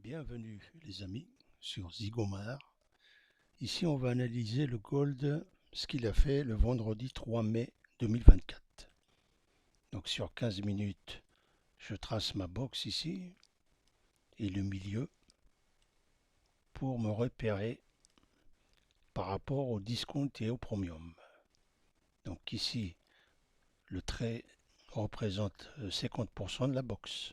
Bienvenue les amis sur Zigomar. Ici on va analyser le gold, ce qu'il a fait le vendredi 3 mai 2024. Donc sur 15 minutes, je trace ma box ici et le milieu pour me repérer par rapport au discount et au premium. Donc ici, le trait représente 50% de la box.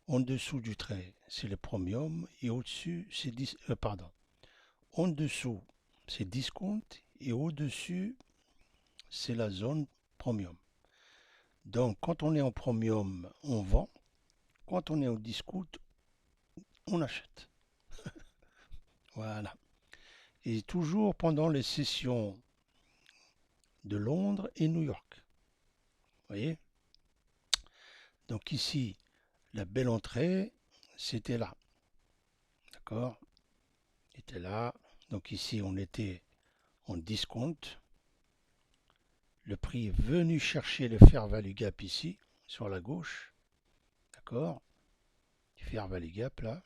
En dessous du trait, c'est le premium et au-dessus, c'est En dessous, c'est discount et au-dessus, c'est la zone premium. Donc, quand on est en premium, on vend. Quand on est au discount, on achète. Voilà. Et toujours pendant les sessions de Londres et New York. Vous voyez? Donc ici, la belle entrée, c'était là. D'accord? C'était là. Donc ici, on était en discount. Le prix est venu chercher le fair value gap ici, sur la gauche. D'accord? Fair value gap là.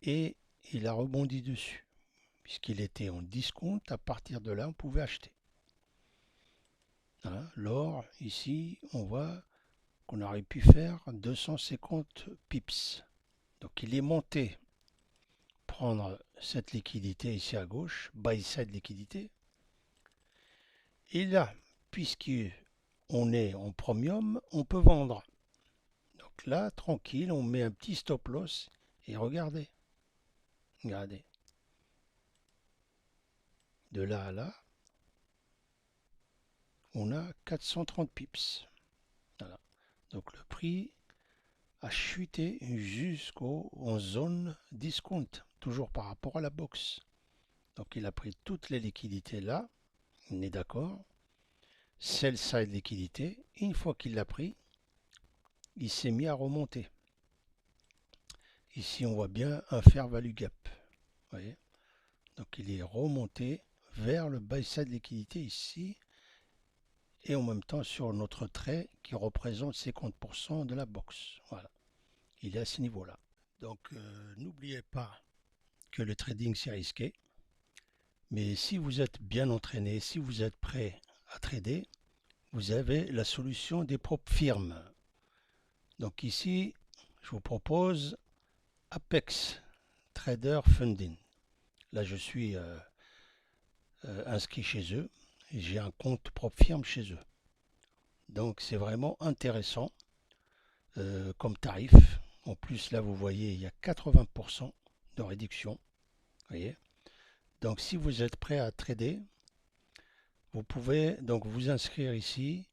Et il a rebondi dessus. Puisqu'il était en discount, à partir de là, on pouvait acheter. Hein, l'or, ici, on voit qu'on aurait pu faire 250 pips. Donc il est monté prendre cette liquidité ici à gauche, buy side liquidité. Et là, puisqu'on est en premium, on peut vendre. Donc là, tranquille, on met un petit stop loss et regardez. Regardez. De là à là, on a 430 pips. Voilà. Donc le prix a chuté en zone discount, toujours par rapport à la box. Donc il a pris toutes les liquidités là, on est d'accord. Sell side liquidité, une fois qu'il l'a pris, il s'est mis à remonter. Ici on voit bien un fair value gap. Vous voyez, donc il est remonté vers le buy side liquidité ici, et en même temps sur notre trait qui représente 50% de la box. Voilà, il est à ce niveau-là. Donc n'oubliez pas que le trading c'est risqué, mais si vous êtes bien entraîné, si vous êtes prêt à trader, vous avez la solution des propres firmes. Donc ici, je vous propose Apex Trader Funding. Là, je suis inscrit chez eux et j'ai un compte propre firme chez eux. Donc c'est vraiment intéressant comme tarif. En plus, là, vous voyez, il y a 80% de réduction. Voyez. Donc si vous êtes prêt à trader, vous pouvez donc vous inscrire ici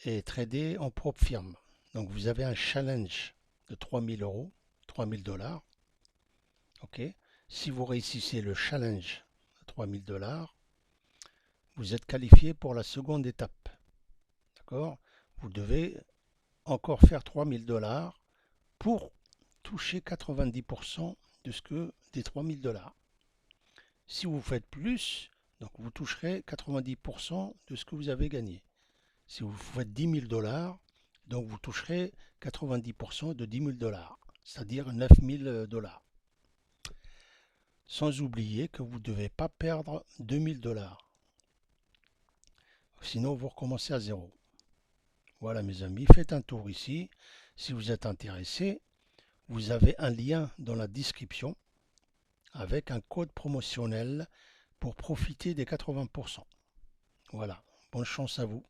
et trader en propre firme. Donc vous avez un challenge de 3000 euros, 3000 $. Ok. Si vous réussissez le challenge de 3000 $, vous êtes qualifié pour la seconde étape. D'accord. Vous devez encore faire 3000 $ pour toucher 90% de ce que des 3000 $. Si vous faites plus, donc vous toucherez 90% de ce que vous avez gagné. Si vous faites 10 000 $, donc vous toucherez 90% de 10 000 $, c'est-à-dire 9 000 $. Sans oublier que vous ne devez pas perdre 2 000 $. Sinon, vous recommencez à zéro. Voilà mes amis, faites un tour ici. Si vous êtes intéressé, vous avez un lien dans la description avec un code promotionnel pour profiter des 80%. Voilà, bonne chance à vous.